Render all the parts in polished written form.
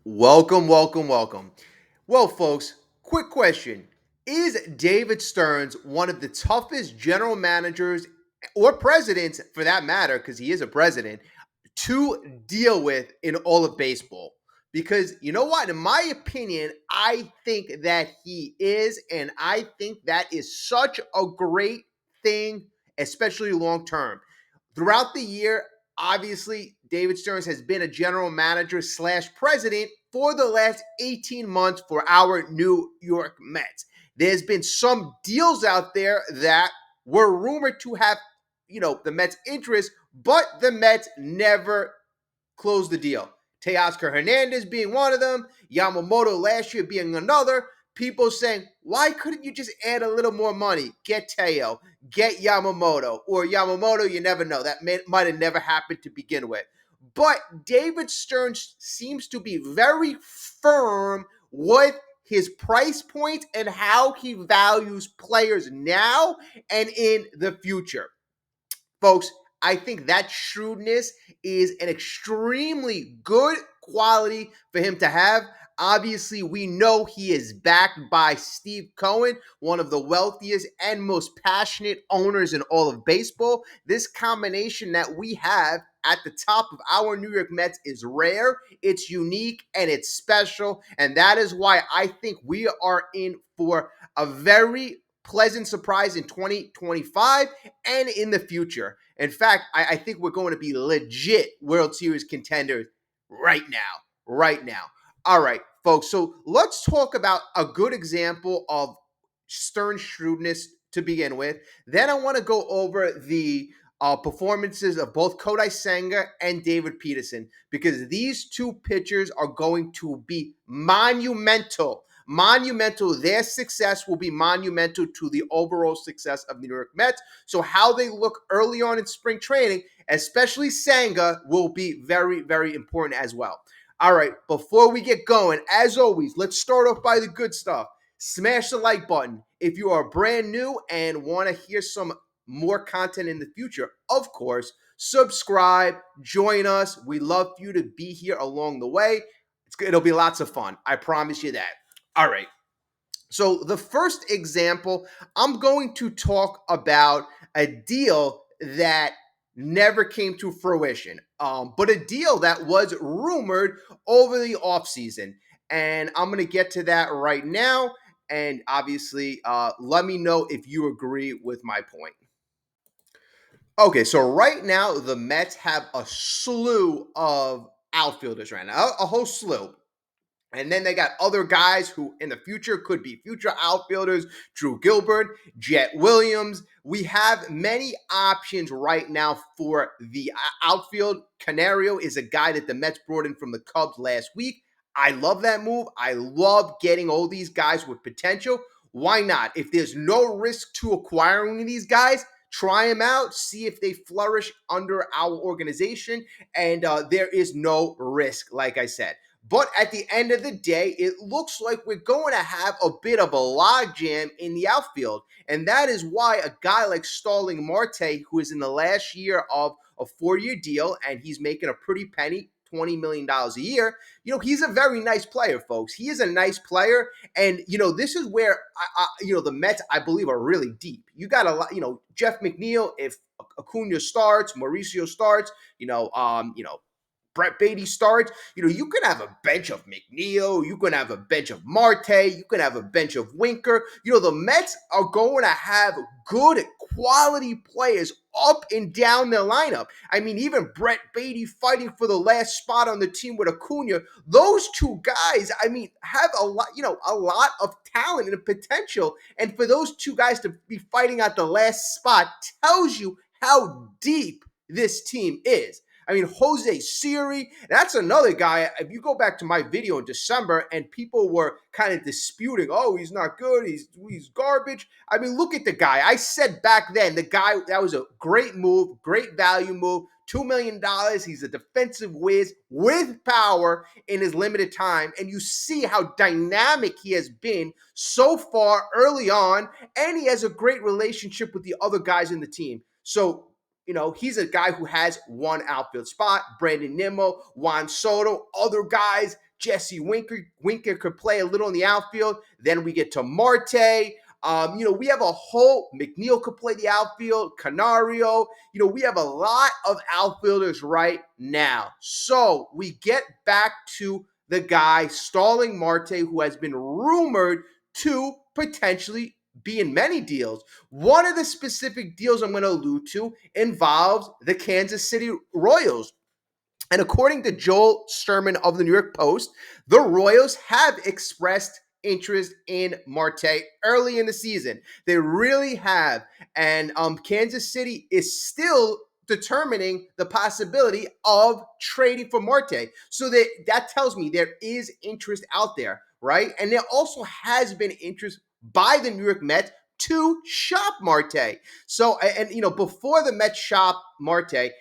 Welcome, welcome, welcome. Well, folks, quick question. Is David Stearns one of the toughest general managers or presidents, for that matter, because he is a president, to deal with in all of baseball? Because you know what? In my opinion, I think that he is, and I think that is such a great thing, especially long term. Throughout the year, obviously, David Stearns has been a general manager slash president for the last 18 months for our New York Mets. There's been some deals out there that were rumored to have, the Mets' interest, but the Mets never closed the deal. Teoscar Hernandez being one of them, Yamamoto last year being another. People saying, why couldn't you just add a little more money? Get Teo, get Yamamoto, or Yamamoto, you never know. That might have never happened to begin with. But David Stearns seems to be very firm with his price point and how he values players now and in the future. Folks, I think that shrewdness is an extremely good quality for him to have. Obviously, we know he is backed by Steve Cohen, one of the wealthiest and most passionate owners in all of baseball. This combination that we have at the top of our New York Mets is rare, it's unique, and it's special. And that is why I think we are in for a very pleasant surprise in 2025 and in the future. In fact, I think we're going to be legit World Series contenders right now. Right now. All right, folks. So let's talk about a good example of stern shrewdness to begin with. Then I want to go over the performances of both Kodai Senga and David Peterson because these two pitchers are going to be monumental. Monumental. Their success will be monumental to the overall success of the New York Mets. So how they look early on in spring training, especially Senga, will be very, very important as well. All right, before we get going, as always, let's start off by the good stuff. Smash the like button if you are brand new and want to hear some more content in the future. Of course, subscribe, join us. We love for you to be here along the way. It'll be lots of fun. I promise you that. All right. So the first example, I'm going to talk about a deal that never came to fruition, but a deal that was rumored over the offseason. And I'm going to get to that right now. And obviously, let me know if you agree with my point. Okay, so right now, the Mets have a slew of outfielders right now, a whole slew. And then they got other guys who in the future could be future outfielders, Drew Gilbert, Jet Williams. We have many options right now for the outfield. Canario is a guy that the Mets brought in from the Cubs last week. I love that move. I love getting all these guys with potential. Why not? If there's no risk to acquiring these guys, try them out, see if they flourish under our organization. And there is no risk, like I said. But at the end of the day, it looks like we're going to have a bit of a logjam in the outfield. And that is why a guy like Starling Marte, who is in the last year of a 4-year deal, and he's making a pretty penny, $20 million a year, he's a very nice player, folks. He is a nice player. And, this is where, the Mets, I believe, are really deep. You got a lot, Jeff McNeil, if Acuna starts, Mauricio starts, Brett Beatty starts, you can have a bench of McNeil, you can have a bench of Marte, you can have a bench of Winker. The Mets are going to have good quality players up and down their lineup. I mean, even Brett Beatty fighting for the last spot on the team with Acuna. Those two guys, have a lot of talent and potential. And for those two guys to be fighting at the last spot tells you how deep this team is. Jose Siri, that's another guy. If you go back to my video in December and people were kind of disputing, oh, he's not good, he's garbage. Look at the guy. I said back then, the guy, that was a great move, great value move, $2 million. He's a defensive whiz with power in his limited time. And you see how dynamic he has been so far early on. And he has a great relationship with the other guys in the team. So, he's a guy who has one outfield spot. Brandon Nimmo, Juan Soto, other guys Jesse Winker could play a little in the outfield. Then we get to Marte. We have a whole McNeil could play the outfield, Canario. We have a lot of outfielders right now. So we get back to the guy, Starling Marte, who has been rumored to potentially be in many deals. One of the specific deals I'm going to allude to involves the Kansas City Royals. And according to Joel Sherman of the New York Post, the Royals have expressed interest in Marte early in the season. They really have. And Kansas City is still determining the possibility of trading for Marte. So that tells me there is interest out there, right? And there also has been interest by the New York Mets to shop Marte. So, before the Mets shop Marte,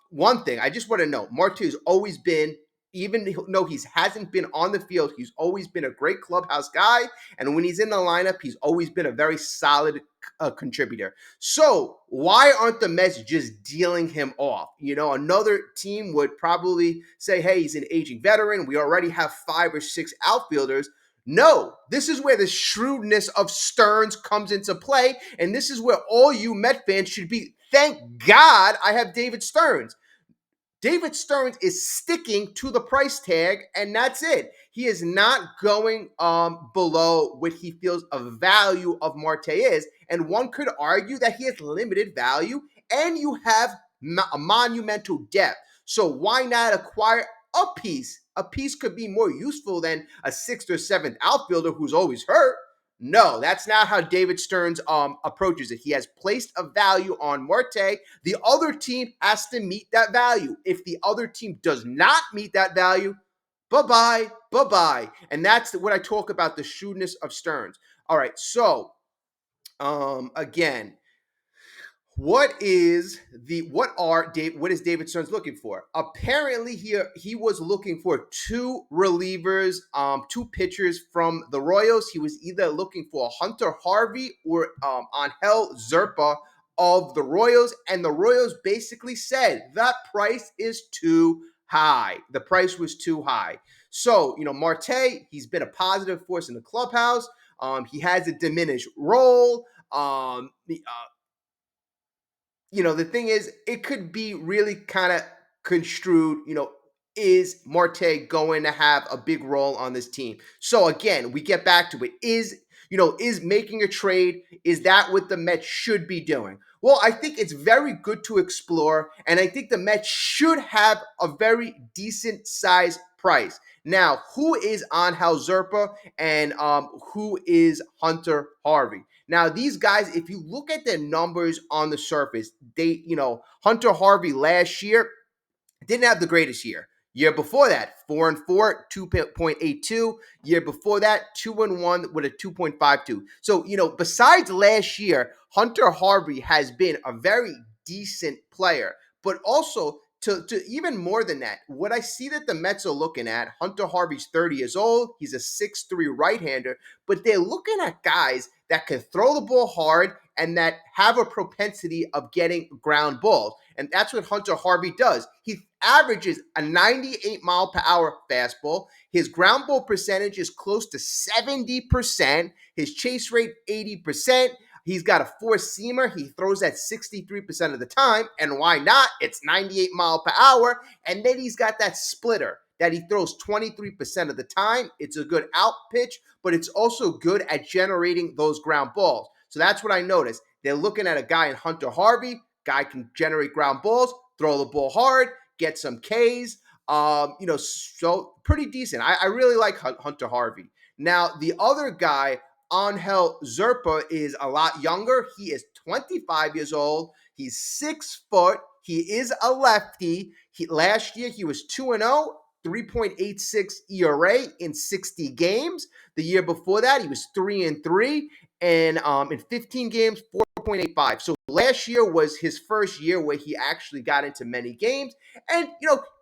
one thing I just want to know, Marte has always been, even though he hasn't been on the field, he's always been a great clubhouse guy. And when he's in the lineup, he's always been a very solid contributor. So why aren't the Mets just dealing him off? Another team would probably say, hey, he's an aging veteran. We already have 5 or 6 outfielders. No, this is where the shrewdness of Stearns comes into play. And this is where all you Met fans should be. Thank God I have David Stearns. David Stearns is sticking to the price tag, and that's it. He is not going below what he feels a value of Marte is. And one could argue that he has limited value, and you have a monumental depth. So why not acquire a piece? A piece could be more useful than a 6th or 7th outfielder who's always hurt. No, that's not how David Stearns approaches it. He has placed a value on Marte. The other team has to meet that value. If the other team does not meet that value, bye-bye, bye-bye. And that's what I talk about, the shrewdness of Stearns. All right, so again, what is David Stearns looking for? Apparently, he was looking for 2 relievers, 2 pitchers from the Royals. He was either looking for Hunter Harvey or Angel Zerpa of the Royals, and the Royals basically said that price is too high. The price was too high. So, Marte, he's been a positive force in the clubhouse. He has a diminished role. The thing is, it could be really kind of construed, is Marte going to have a big role on this team? So again, we get back to it. Is making a trade, is that what the Mets should be doing? Well, I think it's very good to explore, and I think the Mets should have a very decent size price. Now, who is Angel Zerpa and who is Hunter Harvey? Now, these guys, if you look at their numbers on the surface, Hunter Harvey last year didn't have the greatest year. Year before that, 4-4, 2.82. Year before that, 2-1 with a 2.52. So, besides last year, Hunter Harvey has been a very decent player. But also, to even more than that, what I see that the Mets are looking at, Hunter Harvey's 30 years old. He's a 6'3" right-hander. But they're looking at guys that can throw the ball hard and that have a propensity of getting ground balls. And that's what Hunter Harvey does. He averages a 98-mile-per-hour fastball. His ground ball percentage is close to 70%. His chase rate, 80%. He's got a four-seamer. He throws that 63% of the time. And why not? It's 98 mile per hour. And then he's got that splitter that he throws 23% of the time. It's a good out pitch, but it's also good at generating those ground balls. So that's what I noticed. They're looking at a guy in Hunter Harvey. Guy can generate ground balls, throw the ball hard, get some Ks. So pretty decent. I really like Hunter Harvey. Now, the other guy, Angel Zerpa, is a lot younger. He is 25 years old. He's 6 foot. He is a lefty. Last year, he was 2-0, 3.86 ERA in 60 games. The year before that, he was 3-3, and in 15 games, 4.85. So last year was his first year where he actually got into many games, and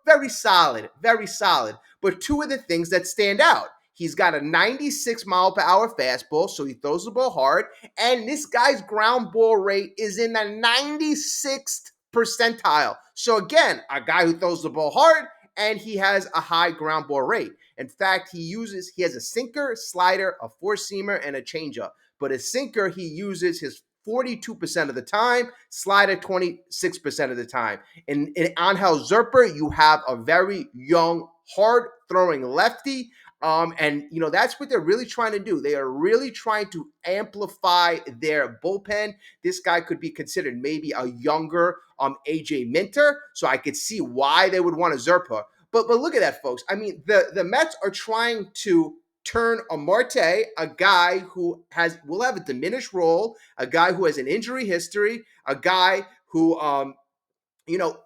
very solid, very solid. But 2 of the things that stand out: he's got a 96 mile per hour fastball, so he throws the ball hard, and this guy's ground ball rate is in the 96th percentile. So again, a guy who throws the ball hard and he has a high ground ball rate. In fact, he has a sinker, slider, a four-seamer, and a changeup. But his sinker, he uses his 42% of the time, slider 26% of the time. In Angel Zerper, you have a very young, hard throwing lefty. And that's what they're really trying to do. They are really trying to amplify their bullpen. This guy could be considered maybe a younger AJ Minter, so I could see why they would want a Zerpa. But look at that, folks. I mean, the Mets are trying to turn a Marte, a guy who will have a diminished role, a guy who has an injury history, a guy who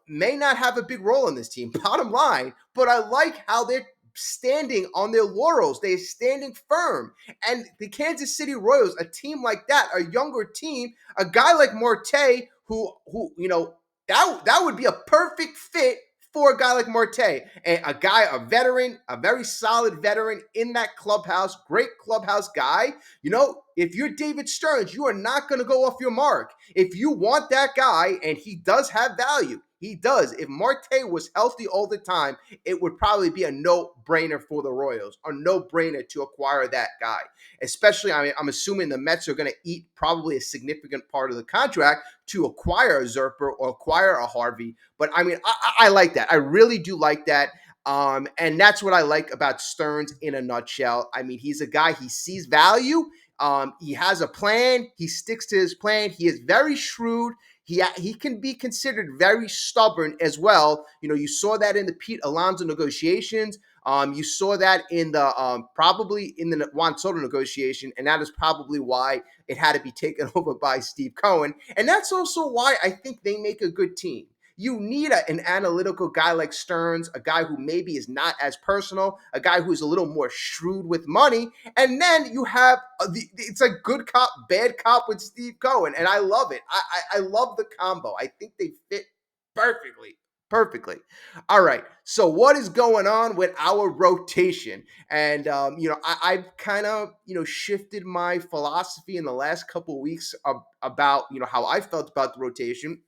may not have a big role in this team, bottom line, but I like how they're standing on their laurels. They're standing firm. And the Kansas City Royals, a team like that, a younger team, a guy like Marte, who that would be a perfect fit for a guy like Marte, and a veteran, a very solid veteran in that clubhouse, great clubhouse guy. If you're David Stearns, you are not going to go off your mark. If you want that guy, and he does have value, he does. If Marte was healthy all the time, it would probably be a no-brainer for the Royals, a no-brainer to acquire that guy. Especially, I'm assuming the Mets are going to eat probably a significant part of the contract to acquire a Zerper or acquire a Harvey. But I like that. I really do like that. And that's what I like about Stearns in a nutshell. He's a guy, he sees value. He has a plan. He sticks to his plan. He is very shrewd. He can be considered very stubborn as well. You saw that in the Pete Alonso negotiations. You saw that in the probably in the Juan Soto negotiation, and that is probably why it had to be taken over by Steve Cohen. And that's also why I think they make a good team. You need an analytical guy like Stearns, a guy who maybe is not as personal, a guy who is a little more shrewd with money. And then you have it's a good cop, bad cop with Steve Cohen. And I love it. I love the combo. I think they fit perfectly. Perfectly. All right. So what is going on with our rotation? And I've kind of shifted my philosophy in the last couple of weeks about how I felt about the rotation.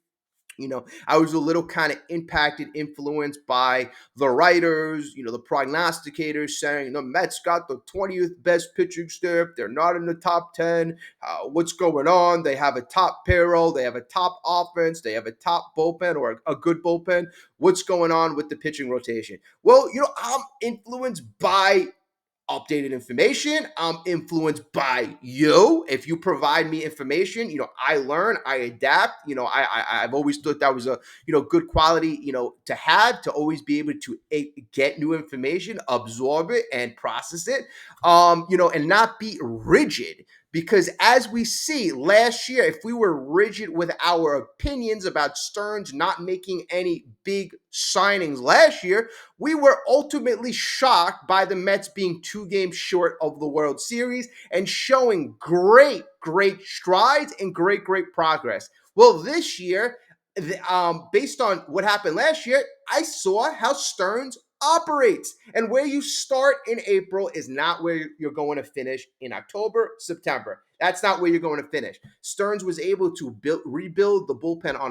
I was a little kind of influenced by the writers, the prognosticators saying the Mets got the 20th best pitching staff. They're not in the top 10. What's going on? They have a top payroll. They have a top offense. They have a top bullpen or a good bullpen. What's going on with the pitching rotation? Well, I'm influenced by updated information. I'm influenced by you. If you provide me information, I learn, I adapt. I've always thought that was a good quality, to have, to always be able to get new information, absorb it, and process it. And not be rigid. Because as we see last year, if we were rigid with our opinions about Stearns not making any big signings last year, we were ultimately shocked by the Mets being 2 games short of the World Series and showing great strides and great progress. Well, this year, based on what happened last year, I saw how Stearns operates. And where you start in April is not where you're going to finish in October, September. That's not where you're going to finish. Stearns was able to rebuild the bullpen on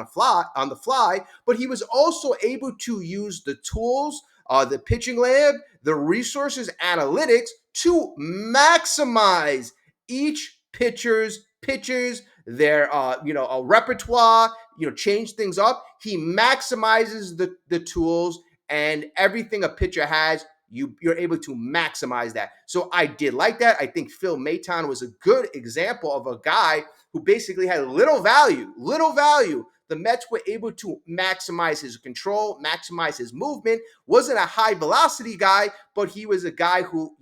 the fly, but he was also able to use the tools, the pitching lab, the resources, analytics to maximize each pitcher's pitches, their a repertoire, change things up. He maximizes the tools, and everything a pitcher has, you're able to maximize that. So I did like that. I think Phil Maton was a good example of a guy who basically had little value. The Mets were able to maximize his control, maximize his movement. Wasn't a high velocity guy, but he was a guy who,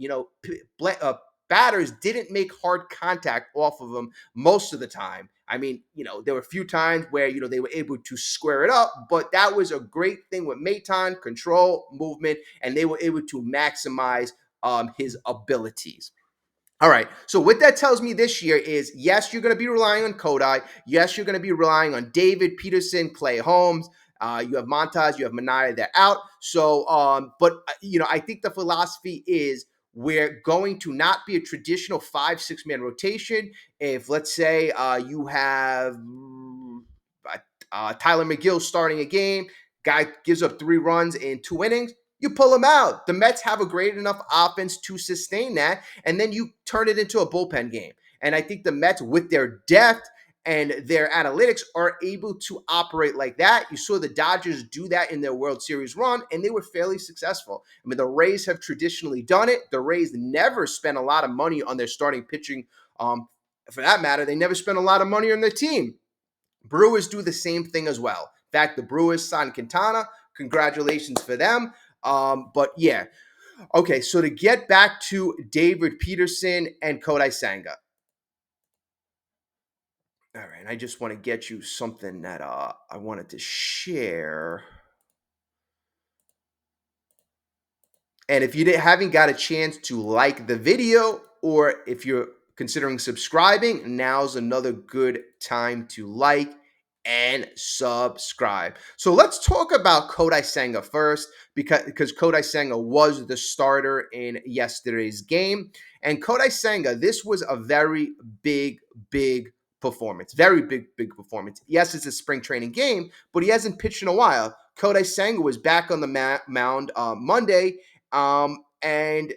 batters didn't make hard contact off of him most of the time. There were a few times where, they were able to square it up, but that was a great thing with Maton, control, movement, and they were able to maximize his abilities. All right. So what that tells me this year is, yes, you're going to be relying on Kodai. Yes, you're going to be relying on David, Peterson, Clay Holmes. You have Montas, you have Minaya, they're out. So, I think the philosophy is we're going to not be a traditional 5-6 man rotation. If, let's say, you have Tyler McGill starting a game, guy gives up 3 runs in 2 innings, you pull him out. The Mets have a great enough offense to sustain that, and then you turn it into a bullpen game. And I think the Mets, with their depth and their analytics, are able to operate like that. You saw the Dodgers do that in their World Series run, and they were fairly successful. I mean, the Rays have traditionally done it. The Rays never spent a lot of money on their starting pitching. For that matter, they never spent a lot of money on their team. Brewers do the same thing as well. In fact, the Brewers signed Quintana. Congratulations for them. But yeah. Okay, so to get back to David Peterson and Kodai Senga. All right, I just want to get you something that I wanted to share. And if you haven't got a chance to like the video, or if you're considering subscribing, now's another good time to like and subscribe. So let's talk about Kodai Senga first, because Kodai Senga was the starter in yesterday's game. And Kodai Senga, this was a very big performance. Very big performance. Yes, it's a spring training game, but he hasn't pitched in a while. Kodai Senga was back on the mound Monday, and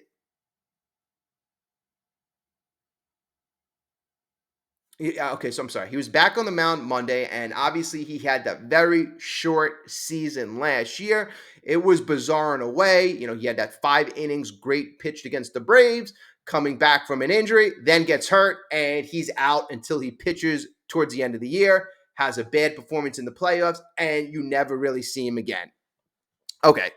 okay, so I'm sorry. He was back on the mound Monday, and obviously he had that very short season last year. It was bizarre in a way. You know, he had that 5 innings, great pitched against the Braves, coming back from an injury, then gets hurt, and he's out until he pitches towards the end of the year, has a bad performance in the playoffs, and you never really see him again. Okay.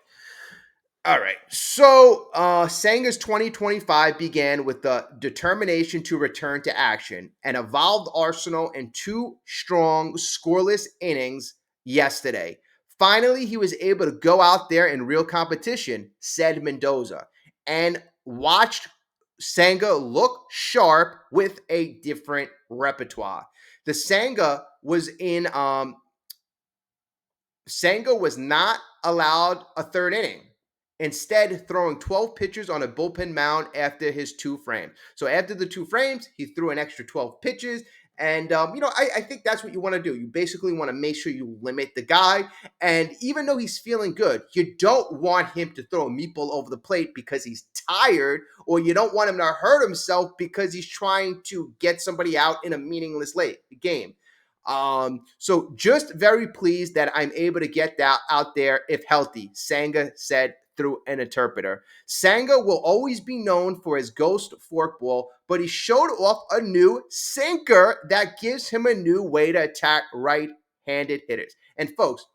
All right. So Senga's 2025 began with the determination to return to action, an evolved arsenal, and 2 strong scoreless innings yesterday. Finally, he was able to go out there in real competition, said Mendoza, and watched Senga look sharp with a different repertoire. The Senga was not allowed a third inning, instead throwing 12 pitches on a bullpen mound after his 2 frames. So after the 2 frames, he threw an extra 12 pitches. And, I think that's what you want to do. You basically want to make sure you limit the guy. And even though he's feeling good, you don't want him to throw a meatball over the plate because he's tired, or you don't want him to hurt himself because he's trying to get somebody out in a meaningless late game. So just very pleased that I'm able to get that out there if healthy, Senga said through an interpreter. Senga will always be known for his ghost forkball, but he showed off a new sinker that gives him a new way to attack right-handed hitters. And folks,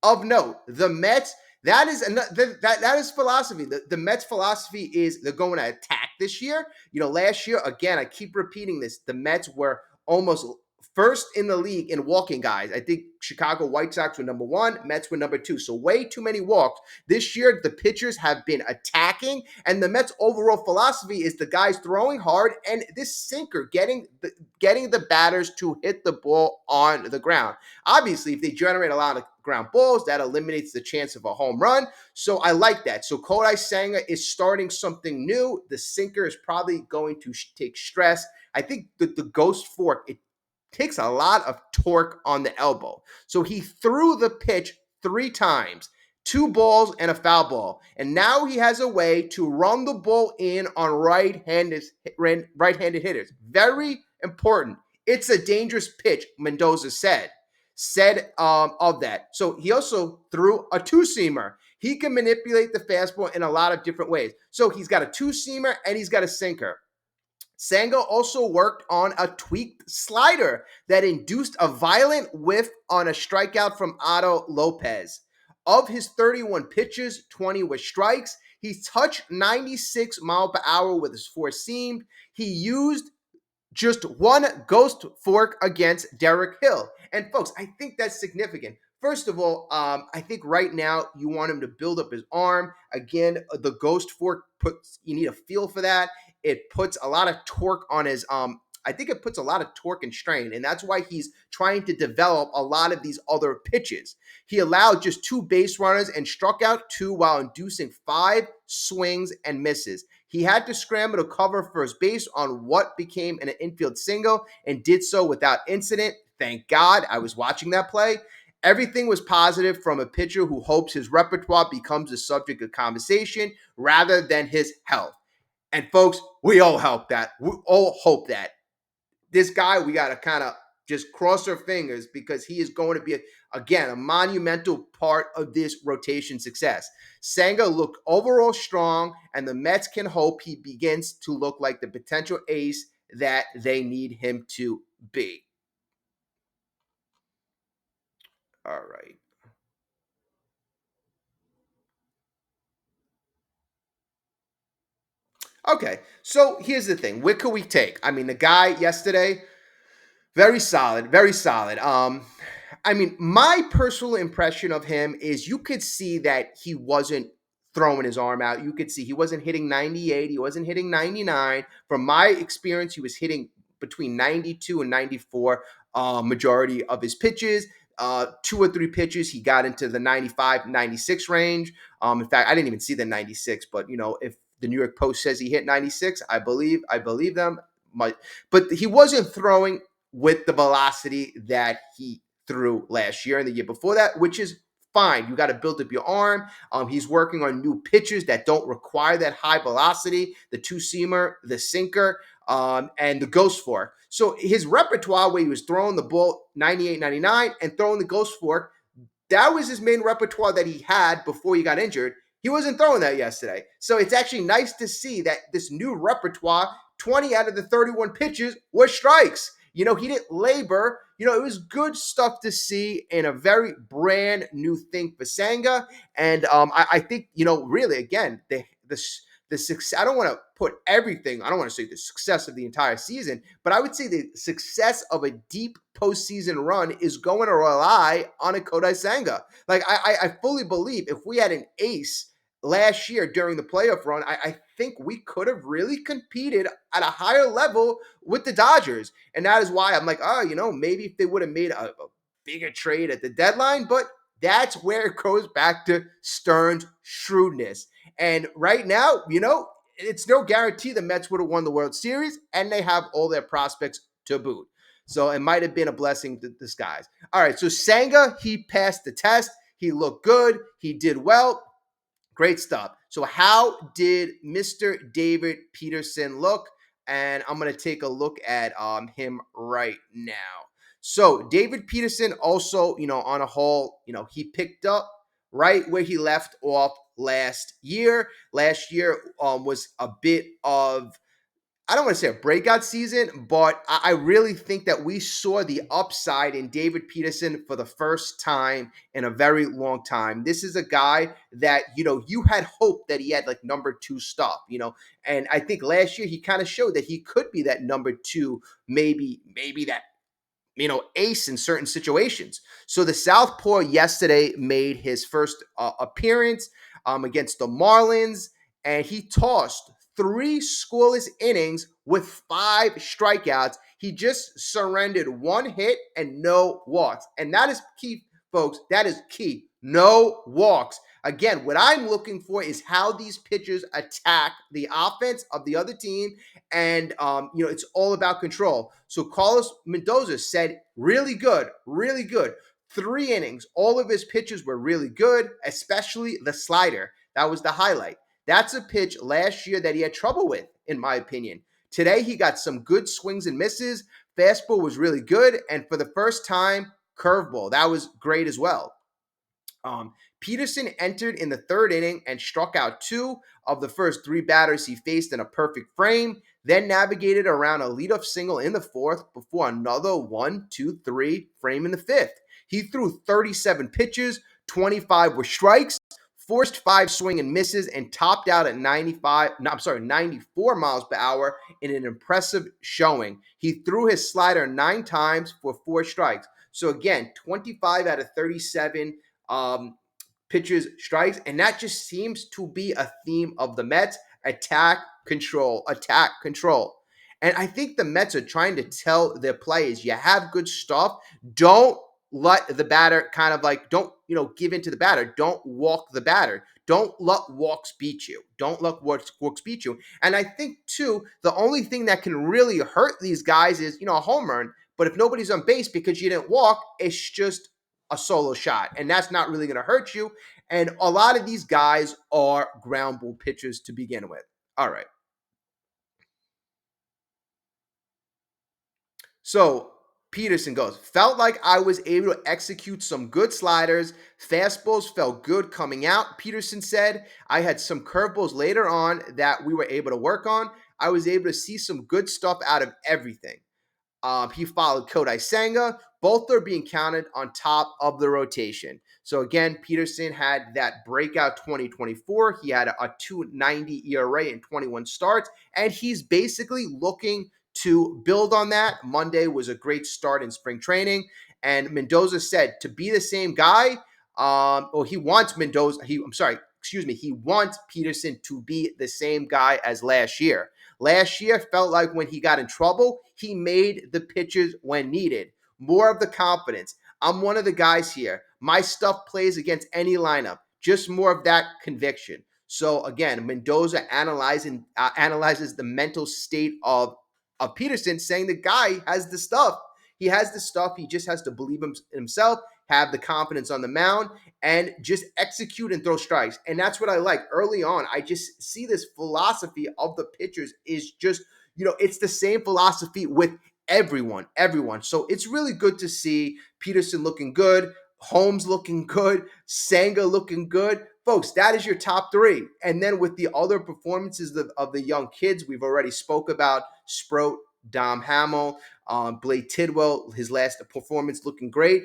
of note, the Mets, that is philosophy. The Mets philosophy is they're going to attack this year. Last year, again, I keep repeating this, the Mets were almost first in the league in walking guys. I think Chicago White Sox were number 1, Mets were number 2. So way too many walks. This year, the pitchers have been attacking, and the Mets' overall philosophy is the guys throwing hard and this sinker getting the batters to hit the ball on the ground. Obviously, if they generate a lot of ground balls, that eliminates the chance of a home run. So I like that. So Kodai Senga is starting something new. The sinker is probably going to take stress. I think that the ghost fork, it takes a lot of torque on the elbow. So he threw the pitch 3 times, 2 balls and a foul ball. And now he has a way to run the ball in on right-handed hitters. Very important. It's a dangerous pitch, Mendoza said of that. So he also threw a 2-seamer. He can manipulate the fastball in a lot of different ways. So he's got a 2-seamer and he's got a sinker. Senga also worked on a tweaked slider that induced a violent whiff on a strikeout from Otto Lopez. Of his 31 pitches, 20 were strikes. He touched 96 miles per hour with his 4-seam. He used just 1 ghost fork against Derek Hill. And folks, I think that's significant. First of all, I think right now you want him to build up his arm. Again, the ghost fork you need a feel for that. It puts a lot of torque on his I think it puts a lot of torque and strain, and that's why he's trying to develop a lot of these other pitches. He allowed just 2 base runners and struck out 2 while inducing 5 swings and misses. He had to scramble to cover first base on what became an infield single and did so without incident. Thank God. I was watching that play. Everything was positive from a pitcher who hopes his repertoire becomes a subject of conversation rather than his health. And folks, we all hope that. We all hope that this guy, we got to kind of just cross our fingers because he is going to be, again, a monumental part of this rotation success. Senga looked overall strong, and the Mets can hope he begins to look like the potential ace that they need him to be. All right. Okay. So here's the thing. Where could we take? I mean, the guy yesterday, very solid, very solid. I mean, my personal impression of him is you could see that he wasn't throwing his arm out. You could see he wasn't hitting 98, he wasn't hitting 99. From my experience, he was hitting between 92 and 94 majority of his pitches. Two or three pitches, he got into the 95, 96 range. In fact, I didn't even see the 96, but if the New York Post says he hit 96, I believe them. But he wasn't throwing with the velocity that he threw last year and the year before that, which is fine. You got to build up your arm. He's working on new pitches that don't require that high velocity, the two-seamer, the sinker, and the ghost fork. So his repertoire where he was throwing the ball 98, 99 and throwing the ghost fork, that was his main repertoire that he had before he got injured. He wasn't throwing that yesterday. So it's actually nice to see that this new repertoire, 20 out of the 31 pitches were strikes. He didn't labor. It was good stuff to see and a very brand new thing for Senga. And I think, really, again, the success, I don't want to put everything, I don't want to say the success of the entire season, but I would say the success of a deep postseason run is going to rely on a Kodai Senga. Like, I fully believe if we had an ace last year during the playoff run, I think we could have really competed at a higher level with the Dodgers. And that is why I'm like, maybe if they would have made a bigger trade at the deadline, but that's where it goes back to Stearns' shrewdness. And right now, it's no guarantee the Mets would have won the World Series, and they have all their prospects to boot. So it might have been a blessing to disguise. All right, so Senga, he passed the test. He looked good. He did well. Great stuff. So how did Mr. David Peterson look? And I'm going to take a look at him right now. So David Peterson also, on a whole, he picked up right where he left off last year. Last year was a bit of, I don't want to say a breakout season, but I really think that we saw the upside in David Peterson for the first time in a very long time. This is a guy that, you had hope that he had like number two stuff, and I think last year he kind of showed that he could be that number two, maybe that ace in certain situations. So the Southpaw yesterday made his first appearance against the Marlins, and he tossed three scoreless innings with 5 strikeouts. He just surrendered 1 hit and no walks. And that is key, folks. That is key. No walks. Again, what I'm looking for is how these pitchers attack the offense of the other team. And, it's all about control. So Carlos Mendoza said, really good, really good. 3 innings. All of his pitches were really good, especially the slider. That was the highlight. That's a pitch last year that he had trouble with, in my opinion. Today, he got some good swings and misses. Fastball was really good. And for the first time, curveball. That was great as well. Peterson entered in the 3rd inning and struck out 2 of the first 3 batters he faced in a perfect frame, then navigated around a leadoff single in the 4th before another 1, 2, 3 frame in the 5th. He threw 37 pitches, 25 were strikes, forced 5 swing and misses, and topped out at 94 miles per hour in an impressive showing. He threw his slider 9 times for 4 strikes. So again, 25 out of 37 pitches, strikes, and that just seems to be a theme of the Mets: attack, control, attack, control. And I think the Mets are trying to tell their players, you have good stuff. Don't let the batter don't give in to the batter. Don't walk the batter. Don't let walks beat you. Don't let walks beat you. And I think, too, the only thing that can really hurt these guys is, a home run. But if nobody's on base because you didn't walk, it's just a solo shot, and that's not really going to hurt you. And a lot of these guys are ground ball pitchers to begin with. All right. So Peterson goes, felt like I was able to execute some good sliders. Fastballs felt good coming out. Peterson said, I had some curveballs later on that we were able to work on. I was able to see some good stuff out of everything. He followed Kodai Senga. Both are being counted on top of the rotation. So again, Peterson had that breakout 2024. He had a 2.90 ERA in 21 starts, and he's basically looking to build on that. Monday was a great start in spring training, and Mendoza said to be the same guy. Or he wants Mendoza. He wants Peterson to be the same guy as last year. Last year felt like when he got in trouble, he made the pitches when needed. More of the confidence. I'm one of the guys here. My stuff plays against any lineup. Just more of that conviction. So again, Mendoza analyzes the mental state of Peterson, saying the guy has the stuff. He has the stuff. He just has to believe in himself, have the confidence on the mound, and just execute and throw strikes. And that's what I like. Early on, I just see this philosophy of the pitchers is just, it's the same philosophy with everyone. So it's really good to see Peterson looking good, Holmes looking good, Senga looking good. Folks, that is your top three. And then with the other performances of the young kids, we've already spoke about Sproat, Dom Hamill, Blake Tidwell, his last performance looking great.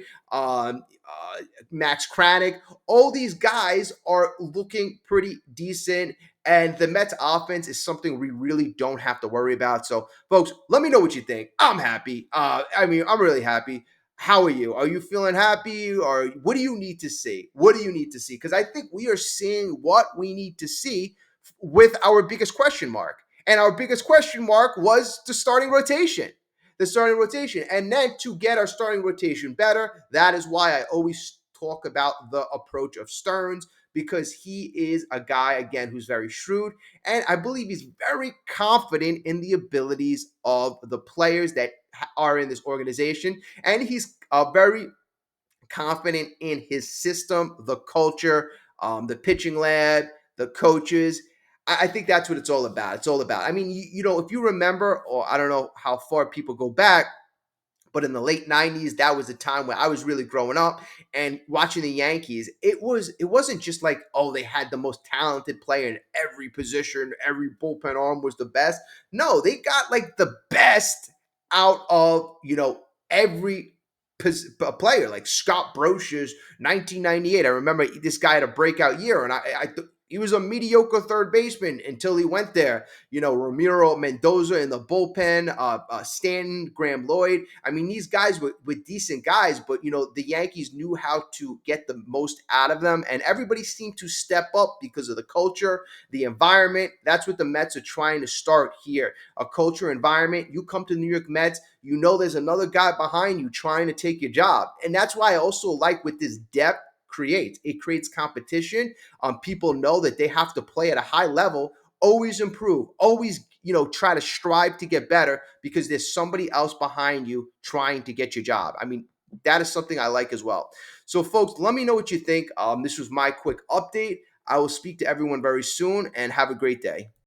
Max Kranick, all these guys are looking pretty decent. And the Mets offense is something we really don't have to worry about. So, folks, let me know what you think. I'm happy. I'm really happy. How are you? Are you feeling happy? Or what do you need to see? What do you need to see? Because I think we are seeing what we need to see with our biggest question mark. And our biggest question mark was the starting rotation. The starting rotation. And then to get our starting rotation better, that is why I always talk about the approach of Stearns, because he is a guy, again, who's very shrewd. And I believe he's very confident in the abilities of the players that are in this organization. And he's very confident in his system, the culture, the pitching lab, the coaches. I think that's what it's all about. It's all about. I mean, if you remember, or I don't know how far people go back, but in the late 90s, that was a time where I was really growing up and watching the Yankees. It wasn't just like, oh, they had the most talented player in every position, every bullpen arm was the best. No, they got like the best out of, every player, like Scott Brocious, 1998. I remember this guy had a breakout year, and he was a mediocre third baseman until he went there. Ramiro Mendoza in the bullpen, Stanton, Graham Lloyd. I mean, these guys were decent guys, but, the Yankees knew how to get the most out of them, and everybody seemed to step up because of the culture, the environment. That's what the Mets are trying to start here, a culture environment. You come to the New York Mets, there's another guy behind you trying to take your job. And that's why I also like what this depth creates. It creates competition. People know that they have to play at a high level, always improve, always, try to strive to get better because there's somebody else behind you trying to get your job. I mean, that is something I like as well. So, folks, let me know what you think. This was my quick update. I will speak to everyone very soon and have a great day.